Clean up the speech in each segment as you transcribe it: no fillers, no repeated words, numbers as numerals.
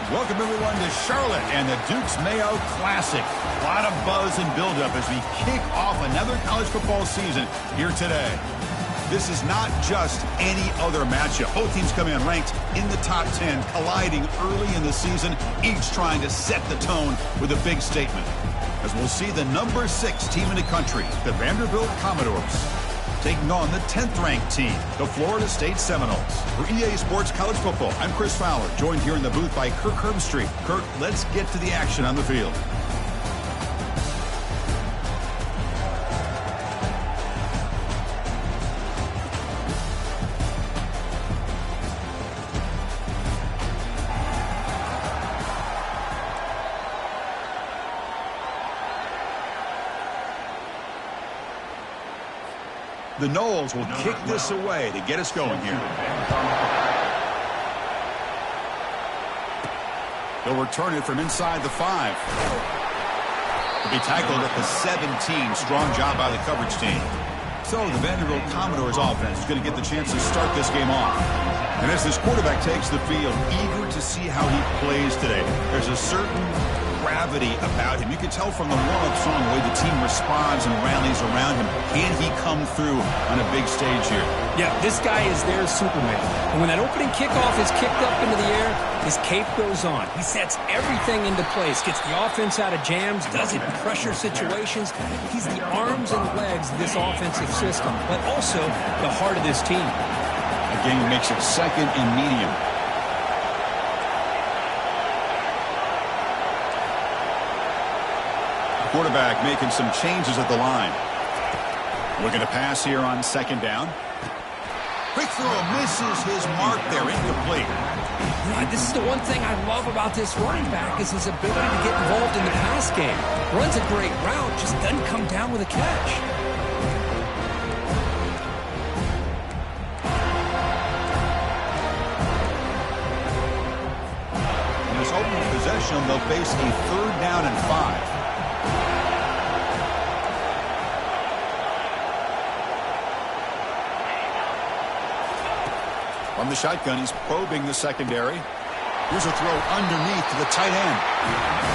Welcome, everyone, to Charlotte and the Duke's Mayo Classic. A lot of buzz and buildup as we kick off another college football season here today. This is not just any other matchup. Both teams come in ranked in the top 10, colliding early in the season, each trying to set the tone with a big statement. As we'll see the number 6 team in the country, the Vanderbilt Commodores, taking on the 10th-ranked team, the Florida State Seminoles. For EA Sports College Football, I'm Chris Fowler, joined here in the booth by Kirk Herbstreit. Kirk, let's get to the action on the field. The Noles will kick this away to get us going here. They'll return it from inside the 5. Will be tackled at the 17. Strong job by the coverage team. So the Vanderbilt Commodores offense is going to get the chance to start this game off. And as this quarterback takes the field, eager to see how he plays today. There's a certain gravity about him. You can tell from the warm-up song the way the team responds and rallies around him. Can he come through on a big stage here? Yeah, this guy is their Superman. And when that opening kickoff is kicked up into the air, his cape goes on. He sets everything into place, gets the offense out of jams, does it in pressure situations. He's the arms and legs of this offensive system, but also the heart of this team. Again, he makes it second and medium. Quarterback making some changes at the line. Looking to pass here on second down. Quick throw, misses his mark there, incomplete. This is the one thing I love about this running back is his ability to get involved in the pass game. Runs a great route, just doesn't come down with a catch. In this opening possession, they'll face a 3rd down and 5. From the shotgun, he's probing the secondary. Here's a throw underneath to the tight end.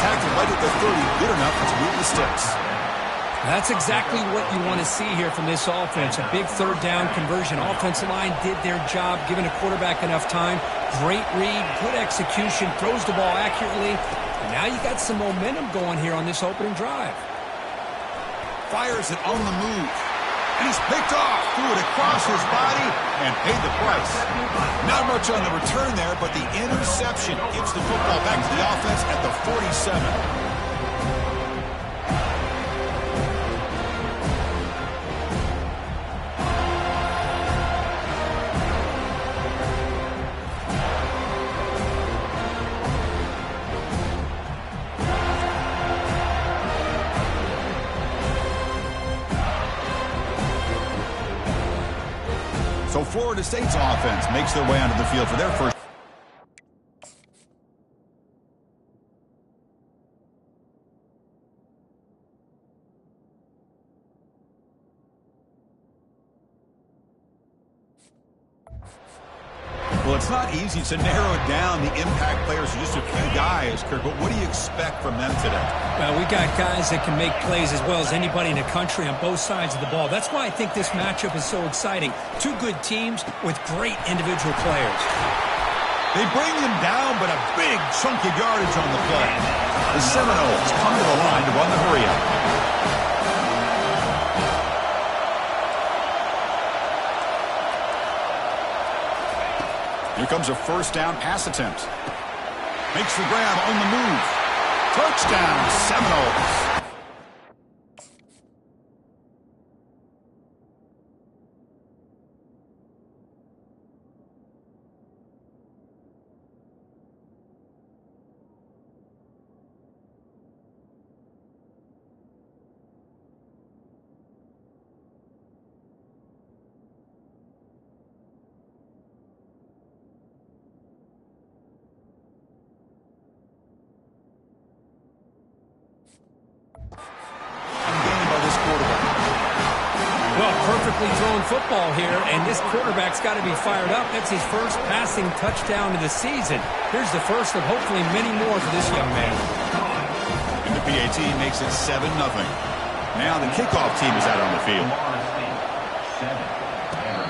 Tackled right at the 30, good enough to move the sticks. That's exactly what you want to see here from this offense. A big 3rd down conversion. Offensive line did their job, giving a quarterback enough time. Great read, good execution, throws the ball accurately. And now you got some momentum going here on this opening drive. Fires it on the move. And he's picked off, threw it across his body, and paid the price. Not much on the return there, but the interception gives the football back to the offense at the 47. So Florida State's offense makes their way onto the field for their first. Well, it's not easy to narrow down the impact players to just a few guys, Kirk, but what do you expect from them today? Well, we got guys that can make plays as well as anybody in the country on both sides of the ball. That's why I think this matchup is so exciting. Two good teams with great individual players. They bring them down, but a big chunk of yardage on the play. The Seminoles come to the line to run the hurry-up. Here comes a 1st down pass attempt. Makes the grab on the move. Touchdown, Seminoles. perfectly thrown football here, and this quarterback's got to be fired up. That's his first passing touchdown of the season. Here's the first of hopefully many more for this young man. And the PAT makes it 7-0. Now the kickoff team is out on the field.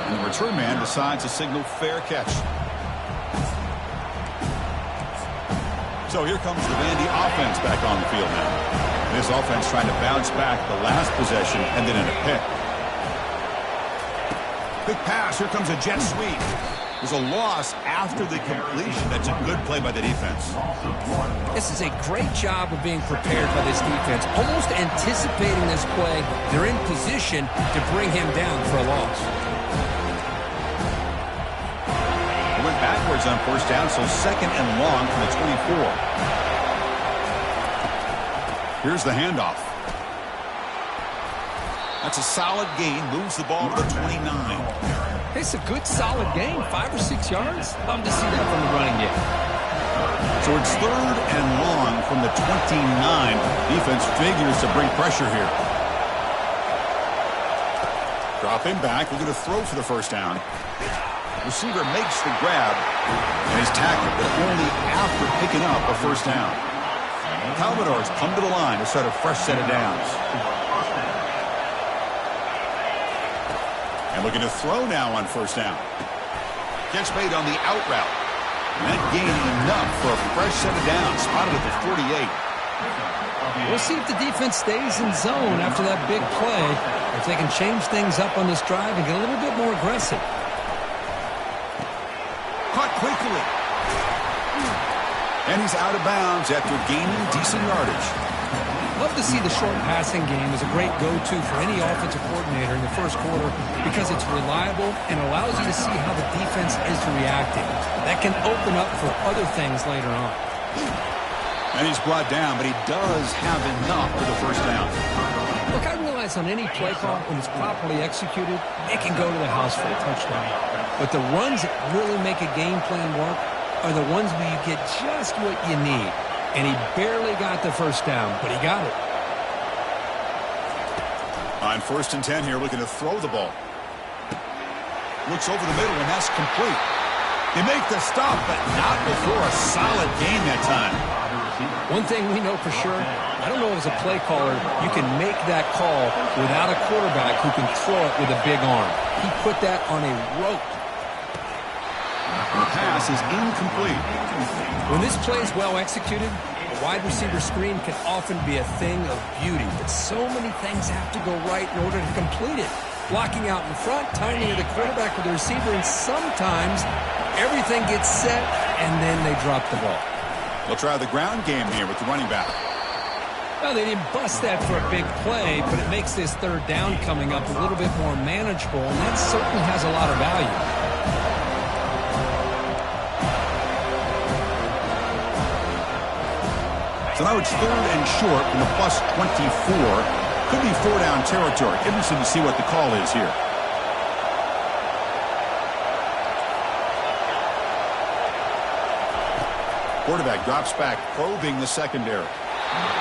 And the return man decides to signal fair catch. So here comes the Vandy offense back on the field now. This offense trying to bounce back the last possession and then in a pick. Quick pass. Here comes a jet sweep. There's a loss after the completion. That's a good play by the defense. This is a great job of being prepared by this defense. Almost anticipating this play. They're in position to bring him down for a loss. It went backwards on first down, so second and long from the 24. Here's the handoff. That's a solid gain. Moves the ball to the 29. It's a good, solid gain. 5 or 6 yards. Love to see that from the running game. So it's third and long from the 29. Defense figures to bring pressure here. Drop him back. We're going to throw for the first down. Receiver makes the grab and is tackled, but only after picking up a first down. Commodores come to the line to start a fresh set of downs. And looking to throw now on first down. Catch made on the out route. And that gained enough for a fresh set of downs. Spotted at the 48. We'll see if the defense stays in zone after that big play. If they can change things up on this drive and get a little bit more aggressive. Caught quickly. And he's out of bounds after gaining decent yardage. Love to see the short passing game as a great go-to for any offensive coordinator in the first quarter because it's reliable and allows you to see how the defense is reacting. That can open up for other things later on. And he's brought down, but he does have enough for the first down. Look, I realize on any play call, when it's properly executed, it can go to the house for a touchdown. But the runs that really make a game plan work are the ones where you get just what you need. And he barely got the first down, but he got it. On first and 10 here, looking to throw the ball. Looks over the middle, and that's complete. They make the stop, but not before a solid gain that time. One thing we know for sure, I don't know as a play caller, you can make that call without a quarterback who can throw it with a big arm. He put that on a rope. The pass is incomplete. When this play is well executed, a wide receiver screen can often be a thing of beauty, but so many things have to go right in order to complete it. Blocking out in front, timing of the quarterback with the receiver, and sometimes everything gets set and then they drop the ball. We'll try the ground game here with the running back. Well, they didn't bust that for a big play, but it makes this third down coming up a little bit more manageable, and that certainly has a lot of value. So now it's third and short from the plus 24. Could be four-down territory. Interesting to see what the call is here. Quarterback drops back, probing the secondary.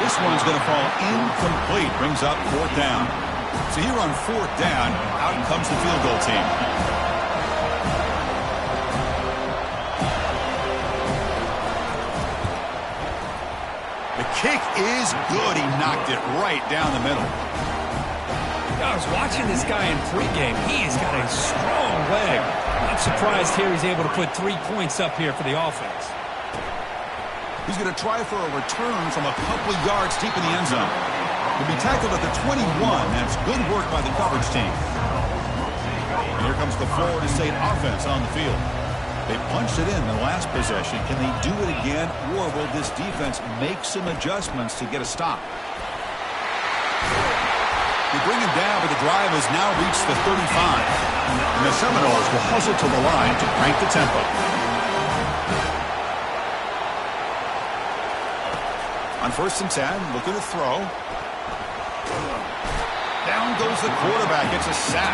This one's going to fall incomplete. Brings up fourth down. So here on fourth down, out comes the field goal team. The kick is good. He knocked it right down the middle. I was watching this guy in pregame. He's got a strong leg. I'm surprised here he's able to put 3 points up here for the offense. He's going to try for a return from a couple of yards deep in the end zone. He'll be tackled at the 21. That's good work by the coverage team. And here comes the Florida State offense on the field. They punched it in the last possession. Can they do it again, or will this defense make some adjustments to get a stop? They bring him down, but the drive has now reached the 35. And the Seminoles will hustle to the line to crank the tempo. On first and 10, looking to throw. Down goes the quarterback. It's a sack.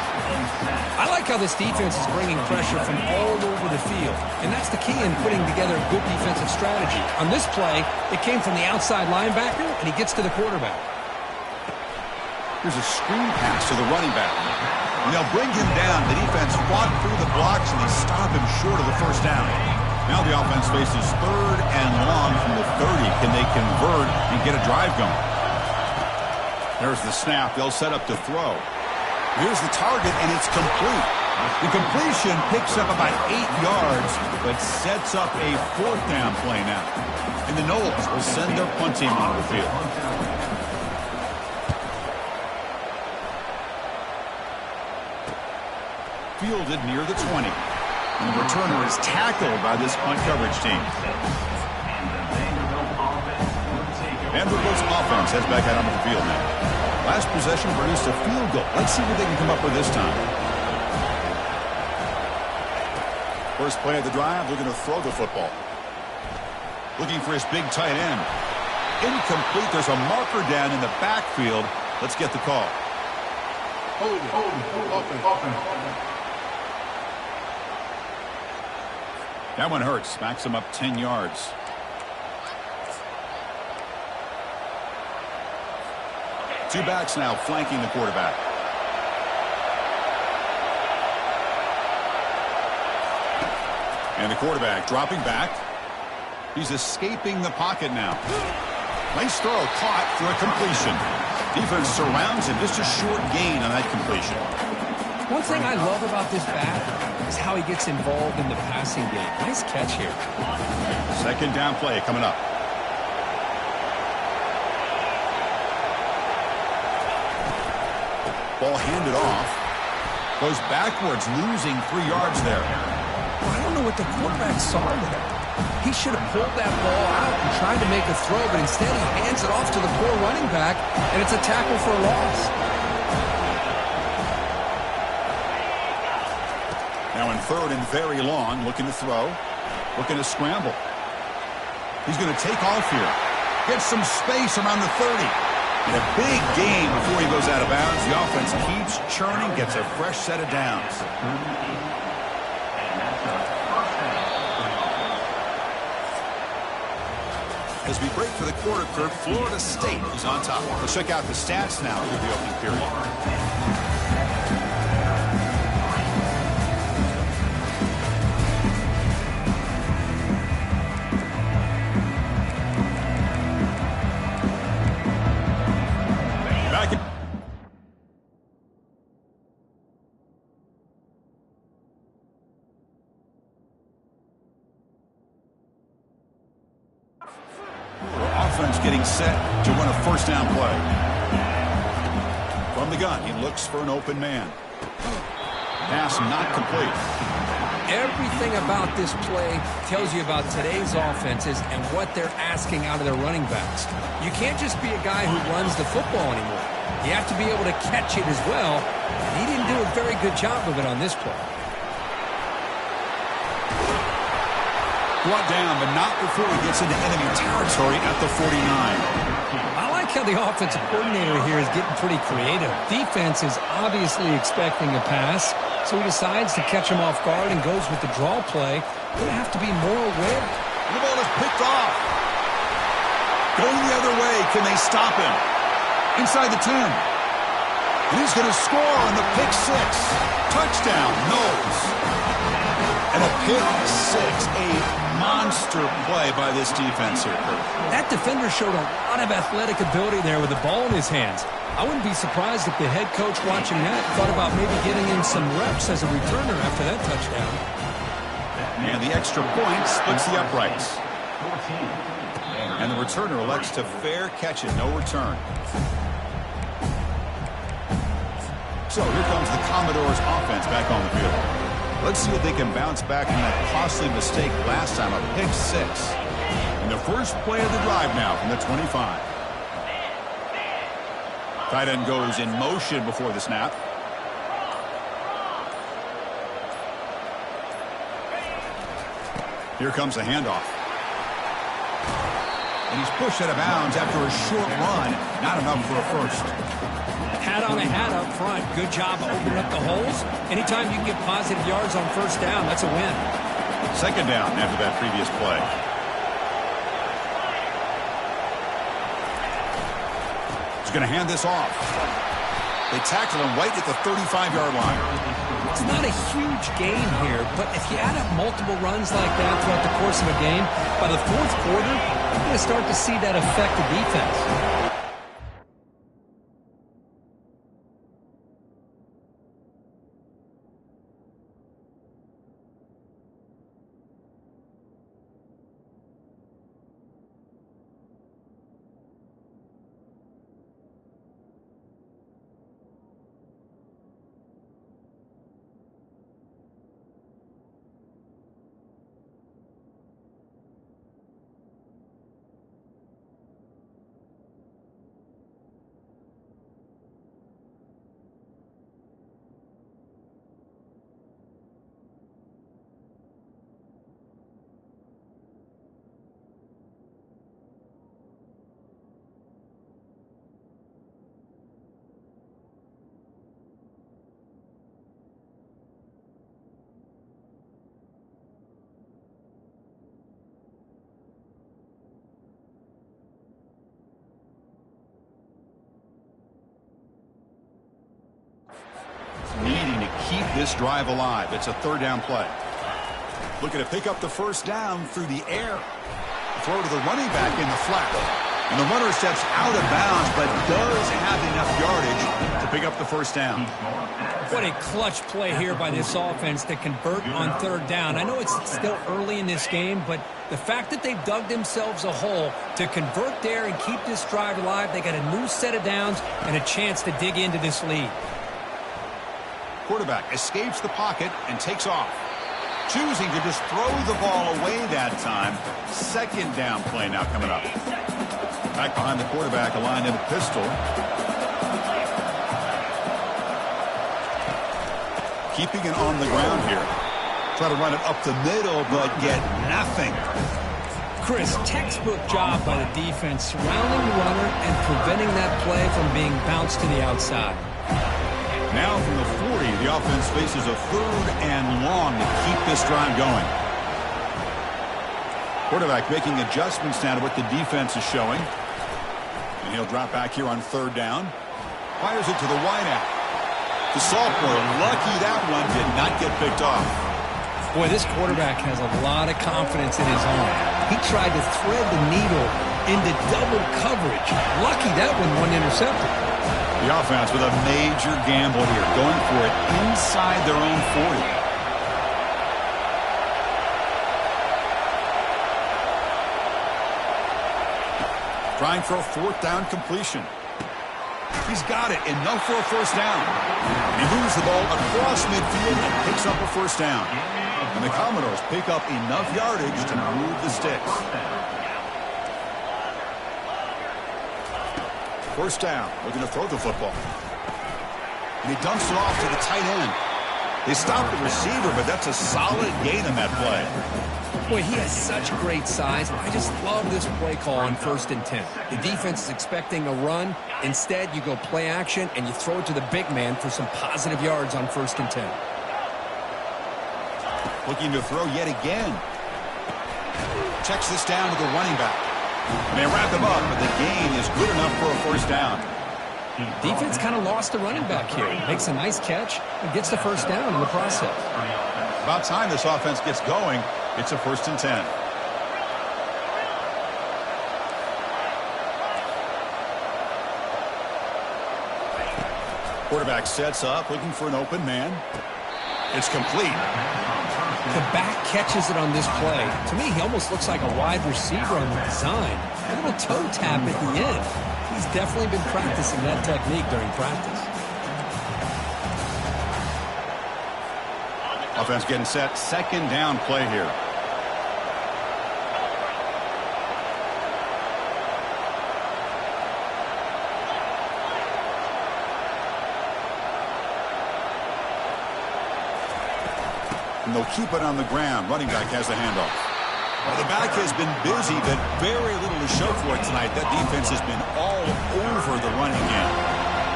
I like how this defense is bringing pressure from all over the field. And that's the key in putting together a good defensive strategy. On this play, it came from the outside linebacker, and he gets to the quarterback. Here's a screen pass to the running back. And they'll bring him down. The defense fought through the blocks, and they stop him short of the first down. Now the offense faces 3rd and long from the 30. Can they convert and get a drive going? There's the snap. They'll set up to throw. Here's the target, and it's complete. The completion picks up about 8 yards, but sets up a 4th down play now. And the Knowles will send their punt team onto the field. Fielded near the 20. And the returner is tackled by this punt coverage team. Vanderbilt's offense heads back out onto the field now. Last possession produced a field goal. Let's see what they can come up with this time. First play of the drive, they're going to throw the football. Looking for his big tight end. Incomplete. There's a marker down in the backfield. Let's get the call. That one hurts. Backs him up 10 yards. Two backs now flanking the quarterback. And the quarterback dropping back. He's escaping the pocket now. Nice throw, caught for a completion. Defense surrounds him. Just a short gain on that completion. One thing I love about this back is how he gets involved in the passing game. Nice catch here. Second down play coming up. Ball handed off. Goes backwards, losing 3 yards there. Well, I don't know what the quarterback saw there. He should have pulled that ball out and tried to make a throw, but instead he hands it off to the poor running back, and it's a tackle for a loss. Now in 3rd and very long, looking to throw, looking to scramble. He's going to take off here. Get some space around the 30. And a big gain before he goes out of bounds. The offense keeps churning, gets a fresh set of downs. As we break for the quarter, Kirk, Florida State is on top. Let's check out the stats now through the opening period. Getting set to run a first down play. From the gun, he looks for an open man. Pass not complete. Everything about this play tells you about today's offenses and what they're asking out of their running backs. You can't just be a guy who runs the football anymore. You have to be able to catch it as well. And he didn't do a very good job of it on this play. Brought down, but not before he gets into enemy territory at the 49. I like how the offensive coordinator here is getting pretty creative. Defense is obviously expecting a pass, so he decides to catch him off guard and goes with the draw play. Going to have to be more aware. The ball is picked off. Going the other way. Can they stop him? Inside the 10. And he's going to score on the pick six. Touchdown, Knowles. And a pick six, a monster play by this defense here. That defender showed a lot of athletic ability there with the ball in his hands. I wouldn't be surprised if the head coach watching that thought about maybe getting in some reps as a returner after that touchdown. And the extra point splits the uprights. And the returner elects to fair catch it, no return. So here comes the Commodores offense back on the field. Let's see if they can bounce back from that costly mistake last time, a pick six. And the first play of the drive now from the 25. Tight end goes in motion before the snap. Here comes the handoff. And he's pushed out of bounds after a short run. Not enough for a first. Hat on a hat up front. Good job opening up the holes. Anytime you can get positive yards on first down, that's a win. Second down after that previous play. He's going to hand this off. They tackle him right at the 35-yard line. It's not a huge gain here, but if you add up multiple runs like that throughout the course of a game, by the fourth quarter, you're going to start to see that affect the defense. Needing to keep this drive alive. It's a third down play. Looking to pick up the first down through the air. Throw to the running back in the flat. And the runner steps out of bounds, but does have enough yardage to pick up the first down. What a clutch play here by this offense to convert on third down. I know it's still early in this game, but the fact that they've dug themselves a hole to convert there and keep this drive alive, they got a new set of downs and a chance to dig into this lead. Quarterback escapes the pocket and takes off. Choosing to just throw the ball away that time. Second down play now coming up. Back behind the quarterback, aligned in a pistol. Keeping it on the ground here. Try to run it up the middle, but get nothing. Chris, textbook job by the defense surrounding the runner and preventing that play from being bounced to the outside. Now from the 40, the offense faces a third and long to keep this drive going. Quarterback making adjustments now to what the defense is showing. And he'll drop back here on third down. Fires it to the wideout. The sophomore, lucky that one did not get picked off. Boy, this quarterback has a lot of confidence in his arm. He tried to thread the needle into double coverage. Lucky that one wasn't intercepted. The offense with a major gamble here, going for it inside their own 40. Trying for a fourth down completion. He's got it, enough for a first down. And he moves the ball across midfield and picks up a first down. And the Commodores pick up enough yardage to move the sticks. First down, looking to throw the football. And he dumps it off to the tight end. They stop the receiver, but that's a solid gain on that play. Boy, he has such great size. I just love this play call on 1st and 10. The defense is expecting a run. Instead, you go play action, and you throw it to the big man for some positive yards on 1st and 10. Looking to throw yet again. Checks this down to the running back. And they wrap him up, but the gain is good enough for a first down. Defense kind of lost the running back here. Makes a nice catch and gets the first down in the process. About time this offense gets going. It's a 1st and 10. Quarterback sets up, looking for an open man. It's complete. The back catches it on this play. To me, he almost looks like a wide receiver on the design. A little toe tap at the end. He's definitely been practicing that technique during practice. Offense getting set. Second down play here. And they'll keep it on the ground. Running back has the handoff. Well, the back has been busy, but very little to show for it tonight. That defense has been all over the running game.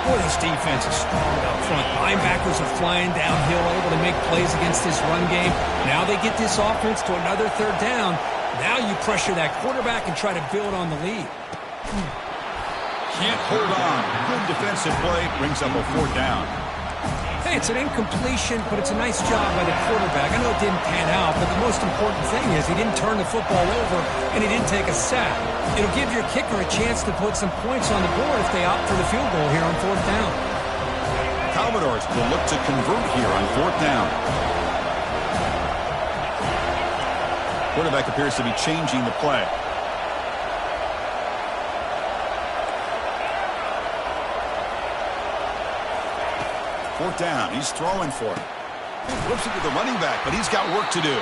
Boy, this defense is strong up front. Linebackers are flying downhill, able to make plays against this run game. Now they get this offense to another third down. Now you pressure that quarterback and try to build on the lead. Can't hold on. Good defensive play. Brings up a 4th down. Hey, it's an incompletion, but it's a nice job by the quarterback. I know it didn't pan out, but the most important thing is he didn't turn the football over and he didn't take a sack. It'll give your kicker a chance to put some points on the board if they opt for the field goal here on 4th down. Commodores will look to convert here on 4th down. Quarterback appears to be changing the play. Fourth down. He's throwing for it. Flips it to the running back, but he's got work to do.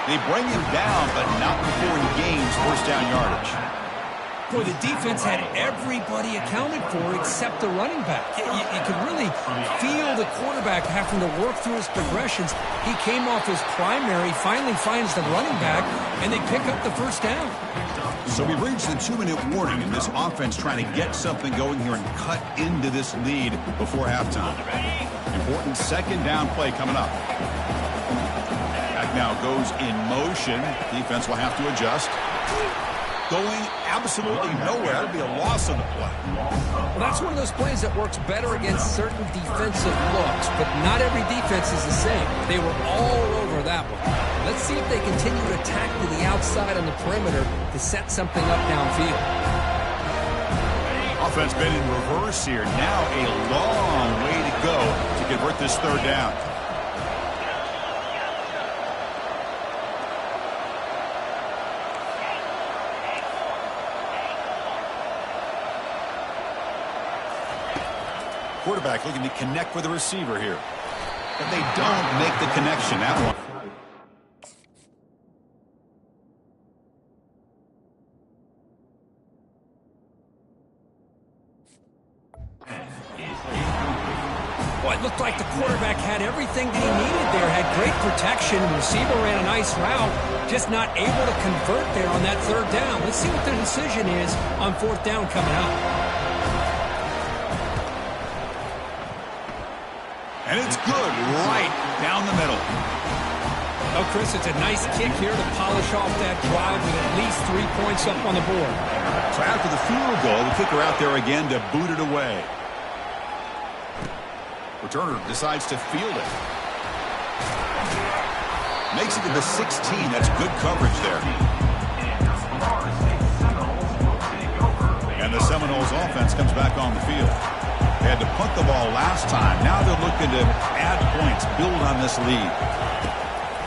They bring him down, but not before he gains 1st down yardage. Boy, the defense had everybody accounted for except the running back. You could really feel the quarterback having to work through his progressions. He came off his primary, finally finds the running back, and they pick up the 1st down. So we reached the 2-minute warning, and this offense trying to get something going here and cut into this lead before halftime. Important 2nd down play coming up. Back now goes in motion. Defense will have to adjust. Going absolutely nowhere. That would be a loss on the play. Well, that's one of those plays that works better against certain defensive looks, but not every defense is the same. They were all over that one. Let's see if they continue to attack to the outside on the perimeter to set something up downfield. Offense been in reverse here. Now a long way to go to convert this 3rd down. Quarterback looking to connect with the receiver here. But they don't make the connection. That one. Well, it looked like the quarterback had everything that he needed there. Had great protection. The receiver ran a nice route. Just not able to convert there on that 3rd down. Let's see what their decision is on 4th down coming up. And it's good right down the middle. Oh, Chris, it's a nice kick here to polish off that drive with at least 3 points up on the board. So after the field goal, the kicker out there again to boot it away. Returner decides to field it. Makes it to the 16. That's good coverage there. And the Seminoles offense comes back on the field. They had to punt the ball last time. Now they're looking to add points, build on this lead.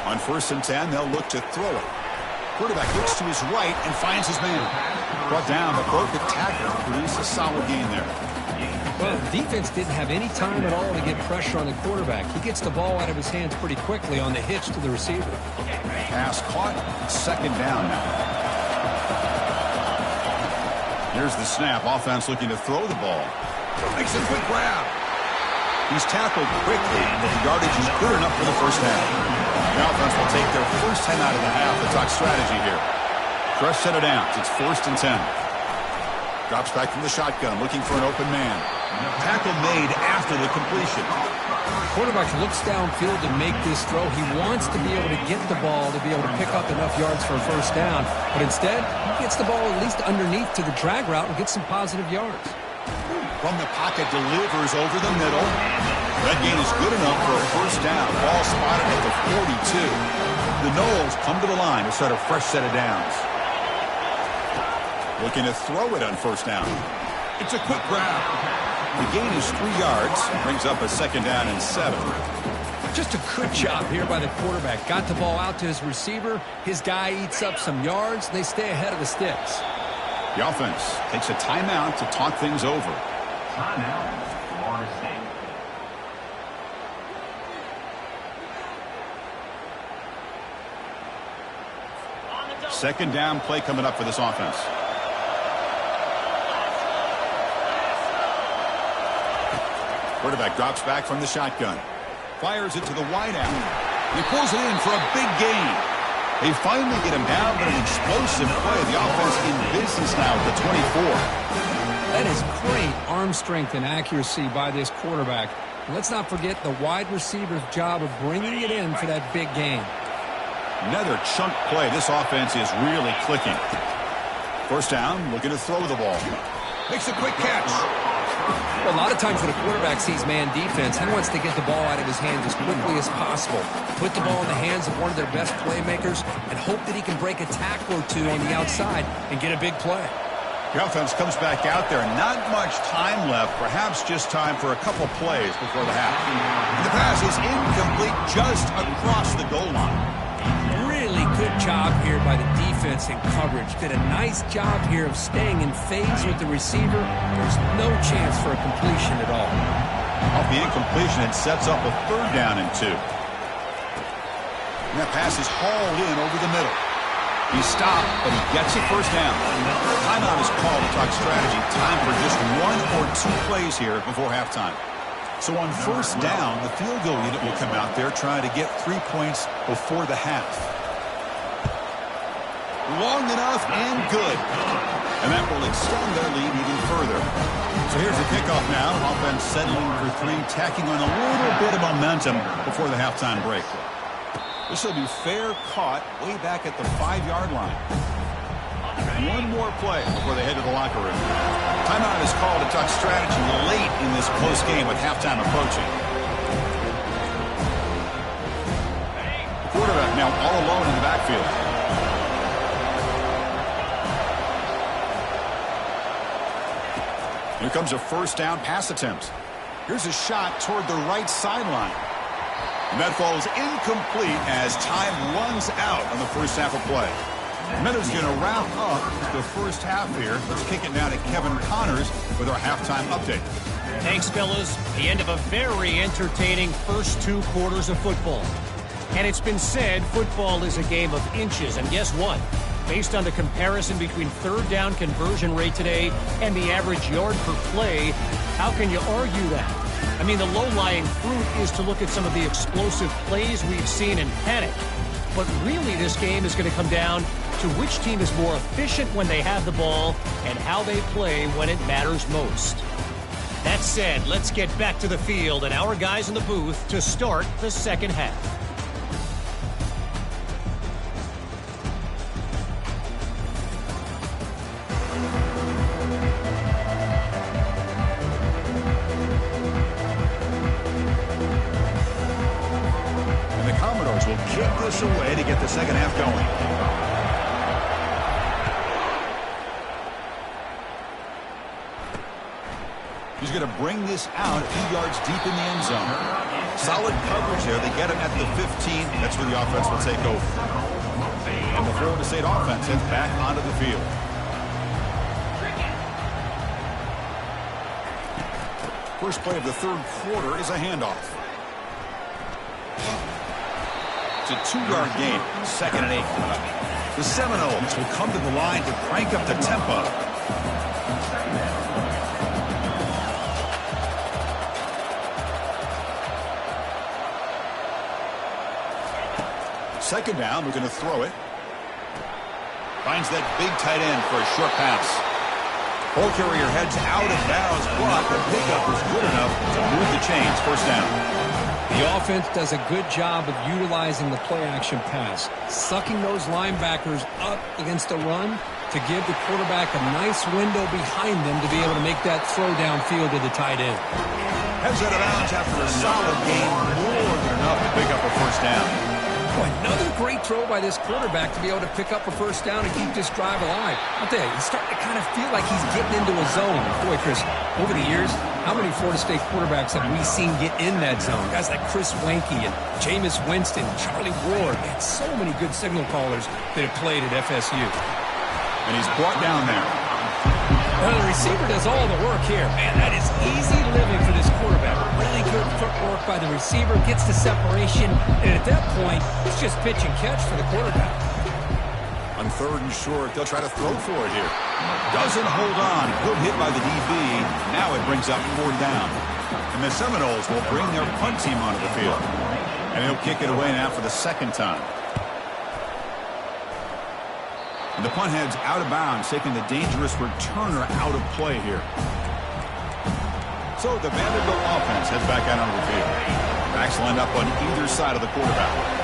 On 1st and 10, they'll look to throw it. Quarterback looks to his right and finds his man. Brought down, but broke the tackle. Produced a solid gain there. Well, the defense didn't have any time at all to get pressure on the quarterback. He gets the ball out of his hands pretty quickly on the hitch to the receiver. Pass caught. 2nd down now. Here's the snap. Offense looking to throw the ball. Makes a quick grab. He's tackled quickly, and the yardage is good enough for the 1st down. The offense will take their first 10 out of the half. Let's talk strategy here. Fresh set of downs. It's 1st and 10. Drops back from the shotgun, looking for an open man. Tackle made after the completion. Quarterback looks downfield to make this throw. He wants to be able to get the ball to be able to pick up enough yards for a 1st down. But instead, he gets the ball at least underneath to the drag route and gets some positive yards. From the pocket, delivers over the middle. That gain is good enough for a 1st down. Ball spotted at the 42. The Noles come to the line to start a fresh set of downs. Looking to throw it on 1st down. It's a quick grab. The gain is 3 yards. Brings up a 2nd down and 7. Just a good job here by the quarterback. Got the ball out to his receiver. His guy eats up some yards. They stay ahead of the sticks. The offense takes a timeout to talk things over. Timeout, Florida State. Second down play coming up for this offense. Quarterback drops back from the shotgun. Fires it to the wideout. He pulls it in for a big gain. They finally get him down, but an explosive play. The offense in business now at the 24. That is great arm strength and accuracy by this quarterback. And let's not forget the wide receiver's job of bringing it in for that big gain. Another chunk play. This offense is really clicking. 1st down, looking to throw the ball. Makes a quick catch. Well, a lot of times when a quarterback sees man defense, he wants to get the ball out of his hands as quickly as possible. Put the ball in the hands of one of their best playmakers and hope that he can break a tackle or two on the outside and get a big play. The offense comes back out there. Not much time left. Perhaps just time for a couple plays before the half. And the pass is incomplete just across the goal line. Really good job here by the defense in coverage. Did a nice job here of staying in phase with the receiver. There's no chance for a completion at all. Off the incompletion, it sets up a 3rd down and 2. And that pass is hauled in over the middle. He stopped, but he gets a 1st down. Timeout is called to talk strategy. Time for just 1 or 2 plays here before halftime. So on 1st down, the field goal unit will come out there trying to get 3 points before the half. Long enough and good. And that will extend their lead even further. So here's the kickoff now. Offense settling for 3, tacking on a little bit of momentum before the halftime break. This will be fair caught way back at the 5-yard line. 1 more play before they head to the locker room. Timeout is called to talk strategy late in this close game with halftime approaching. The quarterback now all alone in the backfield. Here comes a 1st down pass attempt. Here's a shot toward the right sideline. And that falls incomplete as time runs out on the 1st half of play. Meadows going to wrap up the 1st half here. Let's kick it now to Kevin Connors with our halftime update. Thanks, fellas. The end of a very entertaining first 2 quarters of football. And it's been said football is a game of inches. And guess what? Based on the comparison between 3rd down conversion rate today and the average yard per play, how can you argue that? I mean, the low-lying fruit is to look at some of the explosive plays we've seen and panic. But really, this game is going to come down to which team is more efficient when they have the ball and how they play when it matters most. That said, let's get back to the field and our guys in the booth to start the 2nd half. Away to get the 2nd half going. He's going to bring this out a few yards deep in the end zone. Solid coverage there. They get him at the 15. That's where the offense will take over. And the Florida State offense heads back onto the field. First play of the 3rd quarter is a handoff. It's a 2-yard gain, 2nd and 8. The Seminoles will come to the line to crank up the tempo. Second down, we're going to throw it. Finds that big tight end for a short pass. Ball carrier heads out of bounds, but the pickup is good enough to move the chains. 1st down. The offense does a good job of utilizing the play-action pass, sucking those linebackers up against the run to give the quarterback a nice window behind them to be able to make that throw downfield to the tight end. Heads out of bounds after a solid gain, more than enough to pick up a 1st down. Boy, another great throw by this quarterback to be able to pick up a 1st down and keep this drive alive. I'll tell you, he's starting to kind of feel like he's getting into a zone. Boy, Chris, over the years, how many Florida State quarterbacks have we seen get in that zone? Guys like Chris Wanke and Jameis Winston, Charlie Ward. Man, so many good signal callers that have played at FSU. And he's brought down there. Well, the receiver does all the work here. Man, that is easy living for this quarterback. Really good footwork by the receiver, gets the separation, and at that point, it's just pitch and catch for the quarterback. On 3rd and short, they'll try to throw for it here. Doesn't hold on. Good hit by the DB. Now it brings up 4th down. And the Seminoles will bring their punt team onto the field. And he'll kick it away now for the 2nd time. And the punt heads out of bounds, taking the dangerous returner out of play here. So the Vanderbilt offense heads back out onto the field. Backs lined up on either side of the quarterback.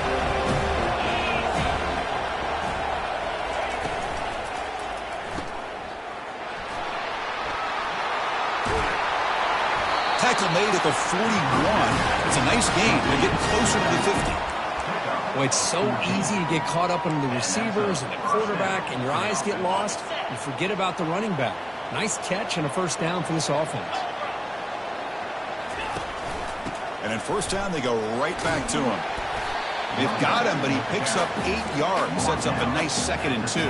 tackle made at the 41. It's a nice gain. They get closer to the 50. Well, it's so easy to get caught up in the receivers and the quarterback, and your eyes get lost. You forget about the running back. Nice catch and a first down for this offense. And in first down, they go right back to him. They've got him, but he picks up 8 yards. Sets up a nice 2nd and 2.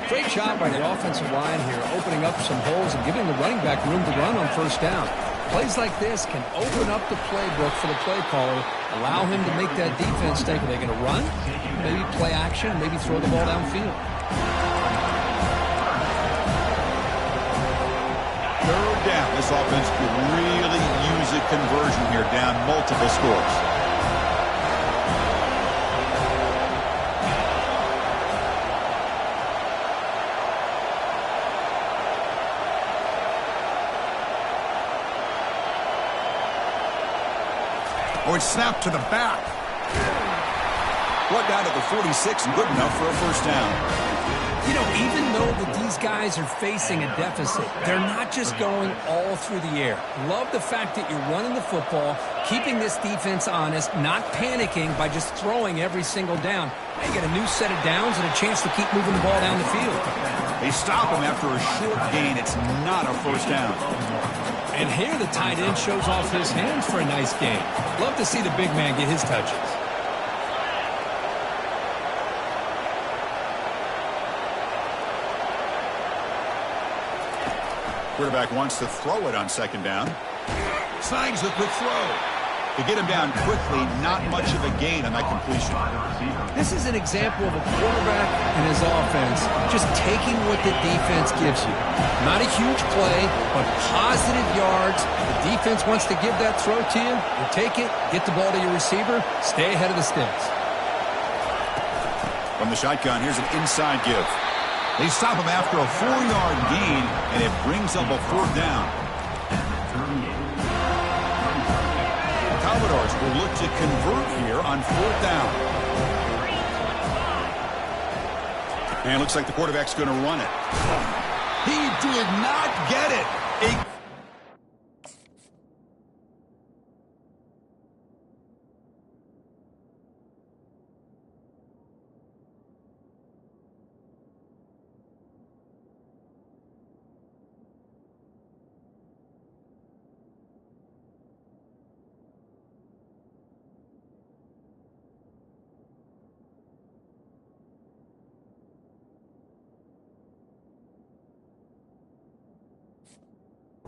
Great job by the offensive line here, opening up some holes and giving the running back room to run on first down. Plays like this can open up the playbook for the play caller, allow him to make that defense think, are they going to run? Maybe play action, maybe throw the ball downfield. Third down. This offense could really use a conversion here, down multiple scores. Oh, it's snapped to the back. Brought down to the 46, good enough for a first down. You know, even though that these guys are facing a deficit, they're not just going all through the air. Love the fact that you're running the football, keeping this defense honest, not panicking by just throwing every single down. They get a new set of downs and a chance to keep moving the ball down the field. They stop him after a short gain. It's not a first down. And here the tight end shows off his hands for a nice game. Love to see the big man get his touches. Quarterback wants to throw it on second down. Signs the quick throw. To get him down quickly, not much of a gain on that completion. This is an example of a quarterback and his offense just taking what the defense gives you. Not a huge play, but positive yards. The defense wants to give that throw to you. You take it, get the ball to your receiver, stay ahead of the sticks. From the shotgun, here's an inside give. They stop him after a 4-yard gain, and it brings up a fourth down. Commodores will look to convert here on fourth down. And it looks like the quarterback's going to run it. He did not get it.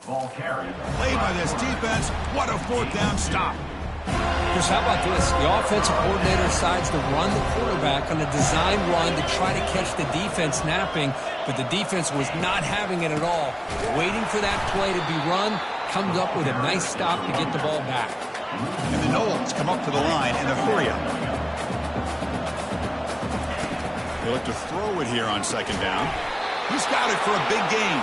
Ball carried. Played by this defense. What a fourth down stop. Just how about this? The offensive coordinator decides to run the quarterback on a design run to try to catch the defense napping, but the defense was not having it at all. Waiting for that play to be run, comes up with a nice stop to get the ball back. And the Knowles come up to the line in a hurry-up. They look to throw it here on second down. He's got it for a big gain.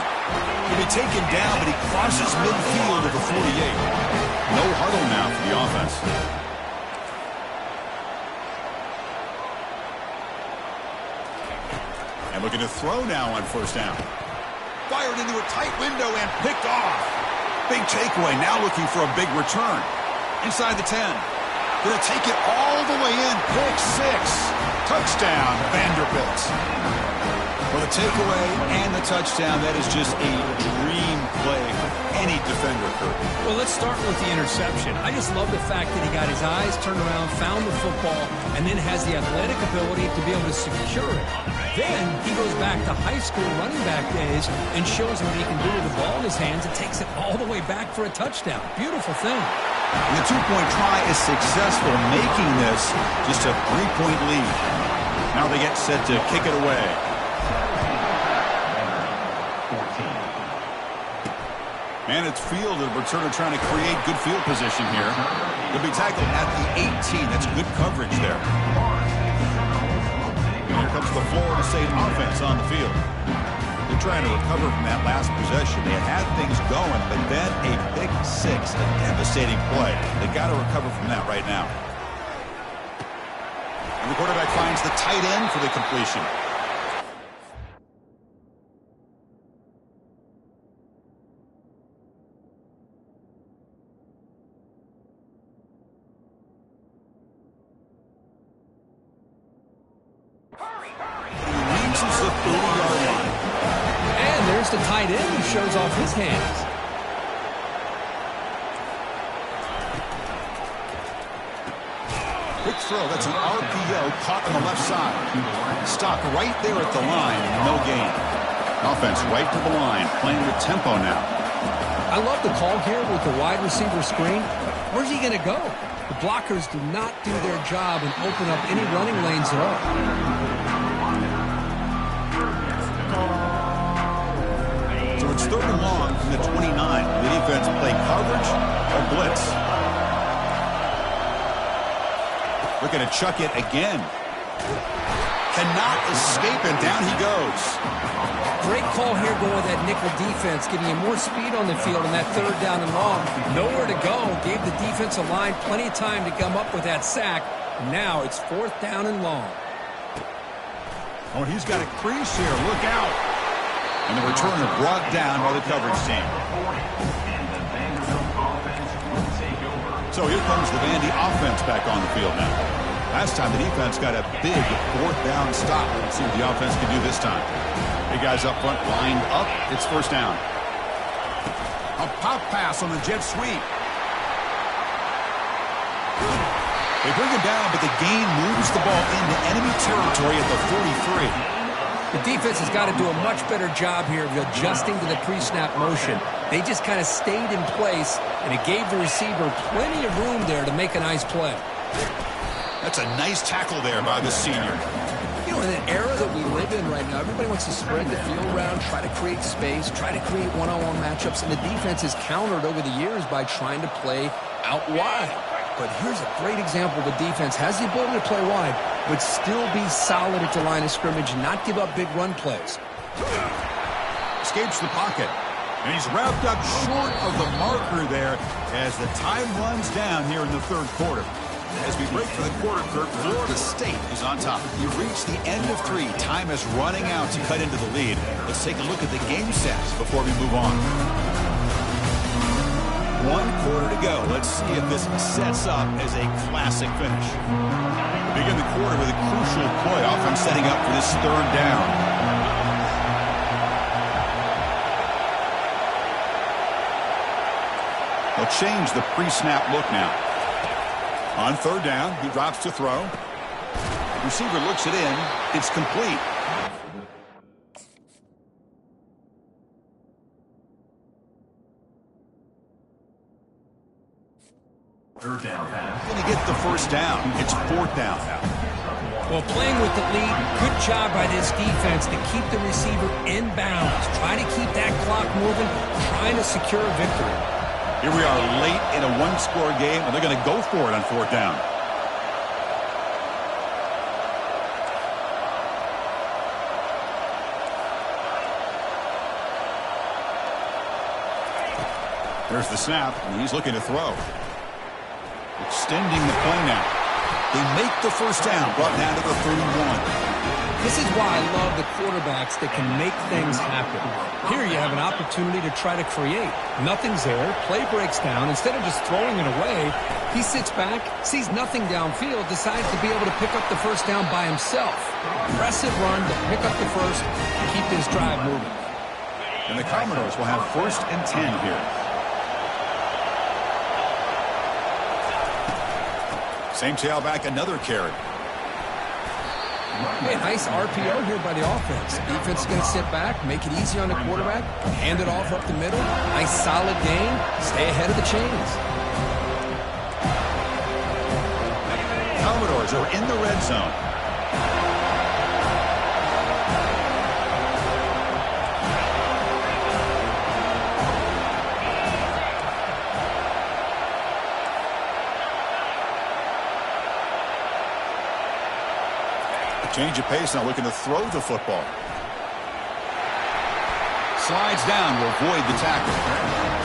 He'll be taken down, but he crosses midfield at the 48. No huddle now for the offense. And looking to throw now on first down. Fired into a tight window and picked off. Big takeaway, now looking for a big return. Inside the 10. Gonna take it all the way in. Pick 6. Touchdown, Vanderbilt. For the takeaway and the touchdown, that is just a dream play for any defender, Kurt. Well, let's start with the interception. I just love the fact that he got his eyes turned around, found the football, and then has the athletic ability to be able to secure it. Then he goes back to high school running back days and shows what he can do with the ball in his hands and takes it all the way back for a touchdown. Beautiful thing. And the two-point try is successful, making this just a 3-point lead. Now they get set to kick it away. And it's fielded. Returner trying to create good field position here. He'll be tackled at the 18. That's good coverage there. And here comes the Florida State offense on the field. They're trying to recover from that last possession. They had things going, but then a pick 6, a devastating play. They got to recover from that right now. And the quarterback finds the tight end for the completion. 30-yard line. And there's the tight end who shows off his hands. Quick throw. That's an RPO caught on the left side. Stopped right there at the line. No gain. Offense right to the line. Playing with tempo now. I love the call here with the wide receiver screen. Where's he going to go? The blockers do not do their job and open up any running lanes at all. So it's 3rd and long from the 29. The defense play coverage or blitz. Looking to chuck it again. Cannot escape, and down he goes. Great call here going with that nickel defense, giving you more speed on the field on that 3rd down and long. Nowhere to go. Gave the defensive line plenty of time to come up with that sack. Now it's 4th down and long. Oh, he's got a crease here. Look out. And the returner brought down by the coverage team. So here comes the Vandy offense back on the field now. Last time the defense got a big 4th down stop. Let's see what the offense can do this time. Big guys up front lined up. It's 1st down. A pop pass on the jet sweep. They bring him down, but the gain moves the ball into enemy territory at the 43. The defense has got to do a much better job here of adjusting to the pre-snap motion. They just kind of stayed in place, and it gave the receiver plenty of room there to make a nice play. That's a nice tackle there by the senior. You know, in an era that we live in right now, everybody wants to spread the field around, try to create space, try to create one-on-one matchups, and the defense has countered over the years by trying to play out wide. But here's a great example. The defense has the ability to play wide, but still be solid at the line of scrimmage and not give up big run plays. Escapes the pocket. And he's wrapped up short of the marker there as the time runs down here in the 3rd quarter. As we break for the quarter, Kirk, Florida State is on top. You've reached the end of 3. Time is running out to cut into the lead. Let's take a look at the game stats before we move on. 1 quarter to go. Let's see if this sets up as a classic finish. We begin the quarter with a crucial play. Offense setting up for this 3rd down. They'll change the pre-snap look now. On 3rd down, he drops to throw. The receiver looks it in. It's complete. Third down pass. Going to get the 1st down. It's 4th down now. Well, playing with the lead, good job by this defense to keep the receiver in bounds. Try to keep that clock moving, trying to secure a victory. Here we are late in a 1-score game, and they're going to go for it on 4th down. There's the snap, and he's looking to throw. Extending the play now. They make the 1st down, brought down to the 31. This is why I love the quarterbacks that can make things happen. Here you have an opportunity to try to create. Nothing's there. Play breaks down. Instead of just throwing it away, he sits back, sees nothing downfield, decides to be able to pick up the 1st down by himself. Impressive run to pick up the 1st and keep this drive moving. And the Commodores will have 1st and 10 here. Same tailback, another carry. Hey, nice RPO here by the offense. Defense is going to sit back, make it easy on the quarterback, hand it off up the middle. Nice solid gain. Stay ahead of the chains. Commodores are in the red zone. Change of pace, now looking to throw the football. Slides down to avoid the tackle.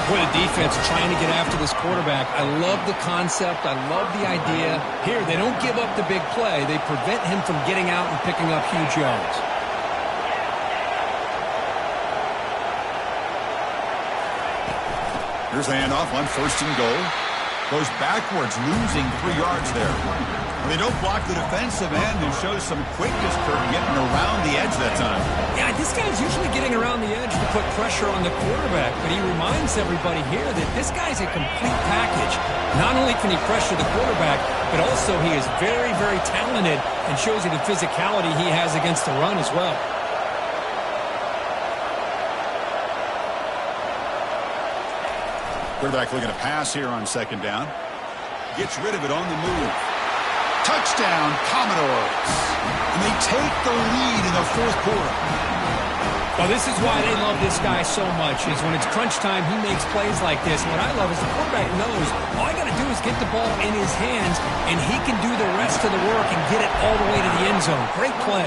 Boy, the defense trying to get after this quarterback. I love the concept. I love the idea. Here, they don't give up the big play. They prevent him from getting out and picking up huge yards. Here's the handoff on 1st and goal. Goes backwards, losing 3 yards there. They don't block the defensive end and shows some quickness for getting around the edge that time. Yeah, this guy's usually getting around the edge to put pressure on the quarterback, but he reminds everybody here that this guy's a complete package. Not only can he pressure the quarterback, but also he is very, very talented and shows you the physicality he has against the run as well. Quarterback looking to pass here on 2nd down. Gets rid of it on the move. Touchdown, Commodores. And they take the lead in the 4th quarter. Well, this is why they love this guy so much, is when it's crunch time, he makes plays like this. And what I love is the quarterback knows all I got to do is get the ball in his hands, and he can do the rest of the work and get it all the way to the end zone. Great play.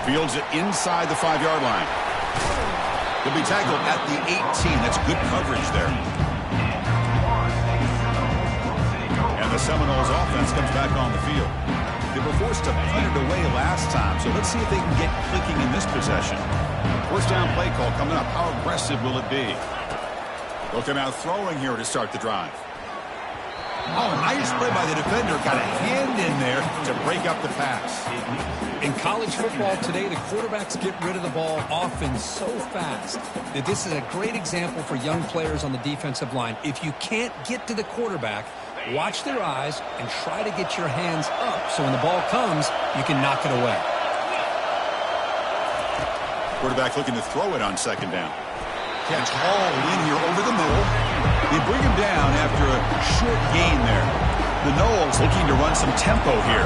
Fields it inside the 5-yard line. He'll be tackled at the 18. That's good coverage there. And the Seminoles offense comes back on the field. They were forced to punt it away last time, so let's see if they can get clicking in this possession. 1st down play call coming up. How aggressive will it be? Looking out throwing here to start the drive. Oh, nice play by the defender. Got a hand in there to break up the pass. In college football today, the quarterbacks get rid of the ball often so fast that this is a great example for young players on the defensive line. If you can't get to the quarterback, watch their eyes and try to get your hands up so when the ball comes, you can knock it away. Quarterback looking to throw it on 2nd down. Catch all in here over the middle. They bring him down after a short gain there. The Noles looking to run some tempo here.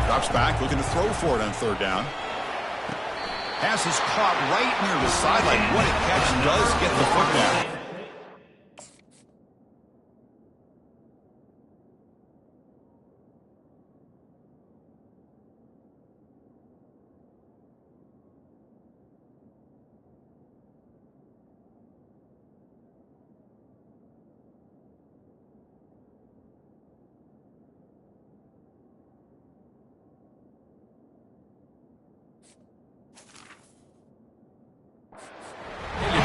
Drops back, looking to throw for it on 3rd down. Pass is caught right near the sideline. What a catch, does get the foot down.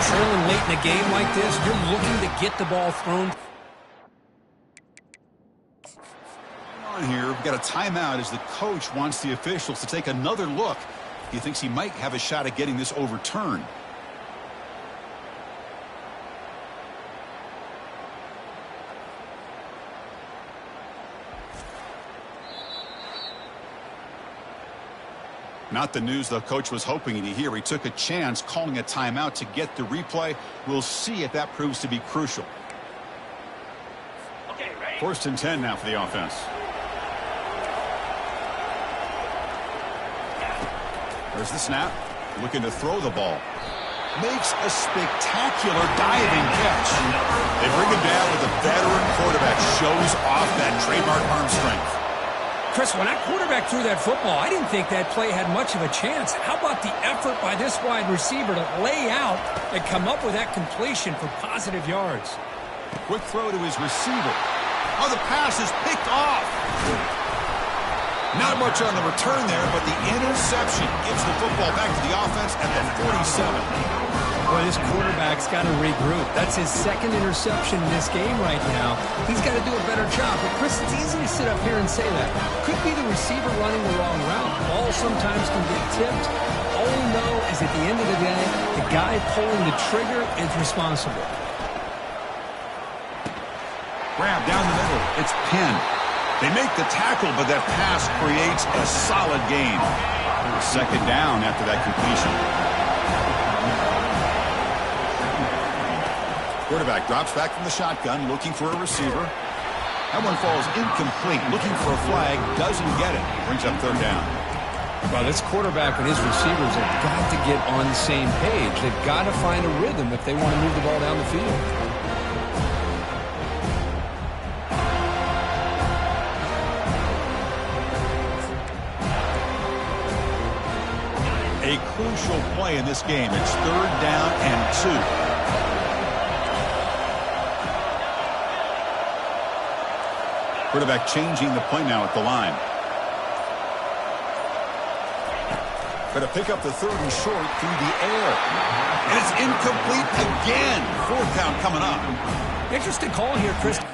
Trailing late in a game like this, you're looking to get the ball thrown. On here, we've got a timeout as the coach wants the officials to take another look. He thinks he might have a shot at getting this overturned. Not the news the coach was hoping to hear. He took a chance calling a timeout to get the replay. We'll see if that proves to be crucial. 1st and 10 now for the offense. There's the snap. Looking to throw the ball. Makes a spectacular diving catch. They bring him down with a veteran quarterback. Shows off that trademark arm strength. Chris, when that quarterback threw that football, I didn't think that play had much of a chance. How about the effort by this wide receiver to lay out and come up with that completion for positive yards? Quick throw to his receiver. Oh, the pass is picked off. Not much on the return there, but the interception gives the football back to the offense at the 47. Boy, this quarterback's got to regroup. That's his 2nd interception in this game right now. He's got to do a better job. But, Chris, it's easy to sit up here and say that. Could be the receiver running the wrong route. Ball sometimes can get tipped. All we know is at the end of the day, the guy pulling the trigger is responsible. Grab down the middle. It's Penn. They make the tackle, but that pass creates a solid gain. 2nd down after that completion. Quarterback drops back from the shotgun, looking for a receiver. That one falls incomplete, looking for a flag, doesn't get it. Brings up 3rd down. Well, this quarterback and his receivers have got to get on the same page. They've got to find a rhythm if they want to move the ball down the field. A crucial play in this game. It's 3rd down and 2. Quarterback changing the play now at the line. Going to pick up the 3rd and short through the air. And it's incomplete again. 4th down coming up. Interesting call here, Chris. Third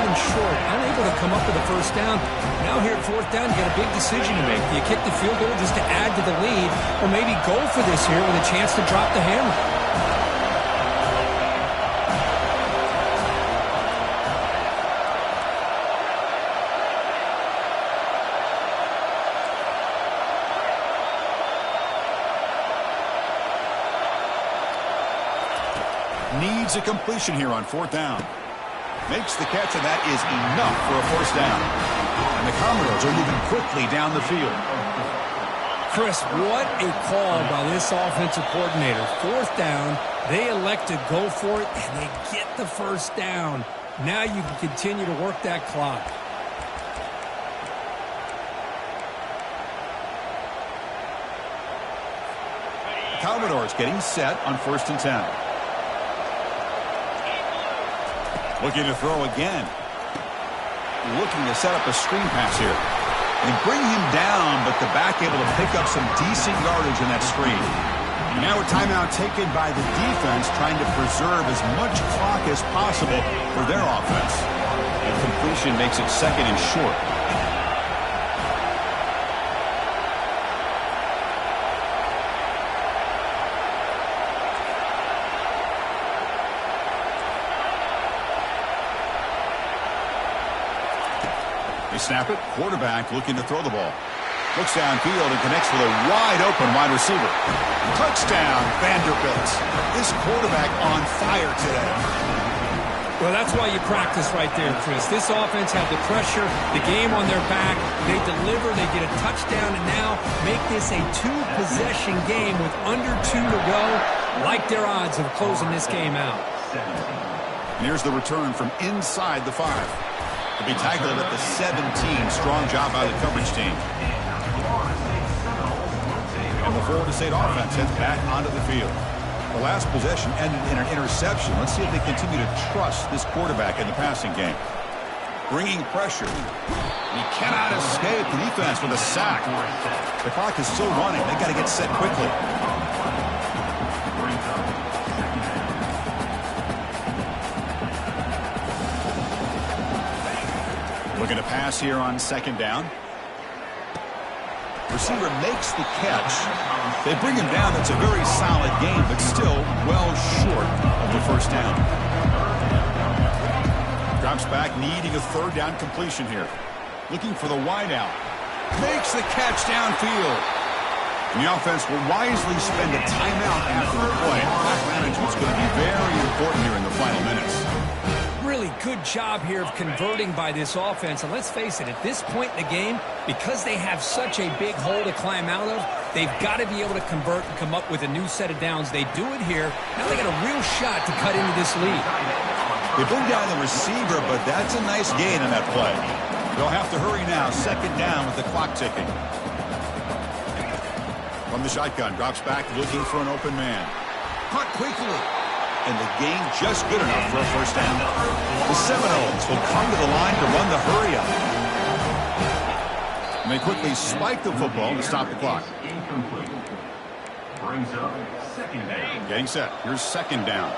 and short, unable to come up with a 1st down. Now here at 4th down, you got a big decision to make. Do you kick the field goal just to add to the lead, or maybe go for this here with a chance to drop the hammer? Needs a completion here on 4th down. Makes the catch, and that is enough for a 1st down. And the Commodores are moving quickly down the field. Chris, what a call by this offensive coordinator. 4th down, they elect to go for it, and they get the 1st down. Now you can continue to work that clock. The Commodores getting set on 1st and 10. Looking to throw again. Looking to set up a screen pass here. They bring him down, but the back able to pick up some decent yardage in that screen. Now a timeout taken by the defense, trying to preserve as much clock as possible for their offense. And completion makes it 2nd and short. Snap it. Quarterback looking to throw the ball. Looks downfield and connects with a wide-open wide receiver. Touchdown, Vanderbilt. This quarterback on fire today. Well, that's why you practice right there, Chris. This offense had the pressure, the game on their back. They deliver, they get a touchdown, and now make this a 2-possession game with under 2 to go. Like their odds of closing this game out. And here's the return from inside the 5. To be tackled at the 17. Strong job by the coverage team. And the Florida State offense heads back onto the field. The last possession ended in an interception. Let's see if they continue to trust this quarterback in the passing game. Bringing pressure. He cannot escape the defense with a sack. The clock is still running. They got to get set quickly. Looking to pass here on 2nd down. Receiver makes the catch. They bring him down. That's a very solid game, but still well short of the 1st down. Drops back, needing a 3rd down completion here. Looking for the wide out. Makes the catch downfield. And the offense will wisely spend a timeout after the play. Clock management's going to be very important here in the final minutes. Really good job here of converting by this offense. And let's face it, at this point in the game, because they have such a big hole to climb out of, they've got to be able to convert and come up with a new set of downs. They do it here. Now they got a real shot to cut into this lead. They bring down the receiver, but that's a nice gain on that play. They'll have to hurry now. 2nd down with the clock ticking. From the shotgun, drops back, looking for an open man. Caught quickly. And the gain just good enough for a 1st down. The Seminoles will come to the line to run the hurry up. And they quickly spike the football to stop the clock. Incomplete. Brings up 2nd down. Getting set. Here's 2nd down.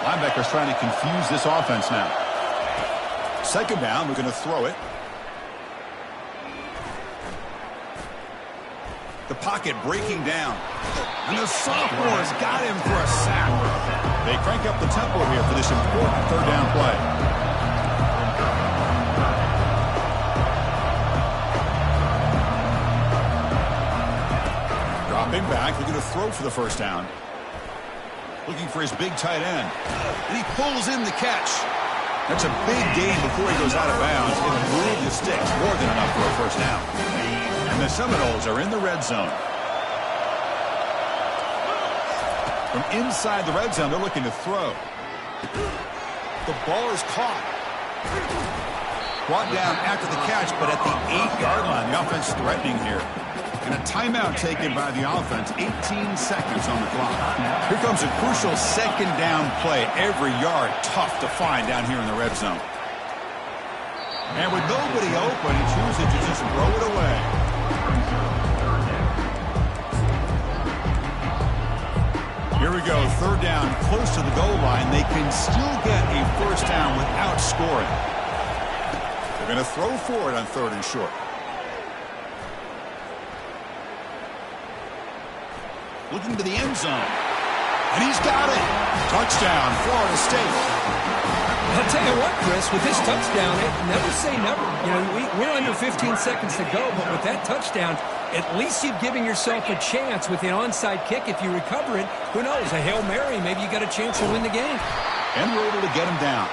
Linebackers trying to confuse this offense now. 2nd down, we're going to throw it. The pocket breaking down. And the sophomores got him for a sack. They crank up the tempo here for this important 3rd down play. Dropping back, looking to throw for the 1st down. Looking for his big tight end. And he pulls in the catch. That's a big gain before he goes out of bounds. It'll move the sticks, more than enough for a 1st down. And the Seminoles are in the red zone. From inside the red zone, they're looking to throw. The ball is caught. Brought down after the catch, but at the 8-yard line. The offense threatening here. And a timeout taken by the offense. 18 seconds on the clock. Here comes a crucial second down play. Every yard tough to find down here in the red zone. And with nobody open, he chooses to just throw it away. Here we go, third down, close to the goal line. They can still get a first down without scoring. They're going to throw for it on third and short. Looking to the end zone. And he's got it. Touchdown, Florida State. I'll tell you what, Chris, with this touchdown, never say never. You know, we're under 15 seconds to go, but with that touchdown, at least you're giving yourself a chance with the onside kick. If you recover it, who knows, a Hail Mary, maybe you got a chance to win the game. And we're able to get him down.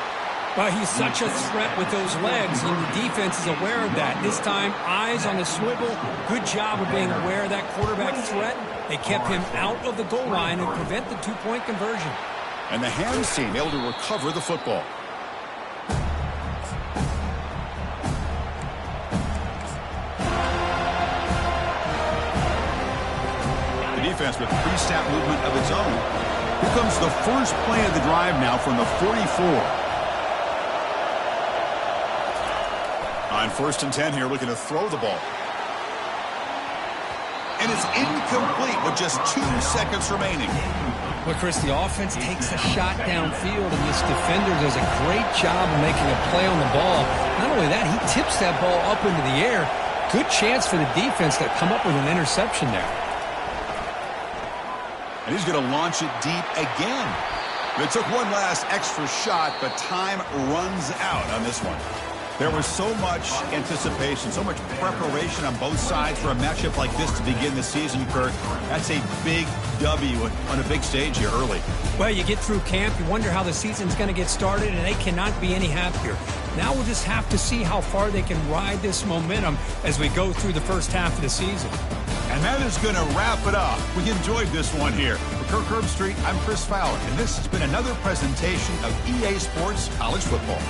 Well, he's such a threat with those legs, and the defense is aware of that. This time, eyes on the swivel. Good job of being aware of that quarterback threat. They kept him out of the goal line and prevent the two-point conversion. And the hands team able to recover the football. The defense with pre-snap movement of its own. Here comes the first play of the drive now from the 44. On 1st and 10 here, looking to throw the ball. And it's incomplete with just 2 seconds remaining. Well, Chris, the offense takes a shot downfield, and this defender does a great job of making a play on the ball. Not only that, he tips that ball up into the air. Good chance for the defense to come up with an interception there. And he's going to launch it deep again. It took one last extra shot, but time runs out on this one. There was so much anticipation, so much preparation on both sides for a matchup like this to begin the season, Kurt. That's a big W on a big stage here early. Well, you get through camp, you wonder how the season's going to get started, and they cannot be any happier. Now we'll just have to see how far they can ride this momentum as we go through the first half of the season. And that is going to wrap it up. We enjoyed this one here. For Kirk Herbstreit, I'm Chris Fowler, and this has been another presentation of EA Sports College Football.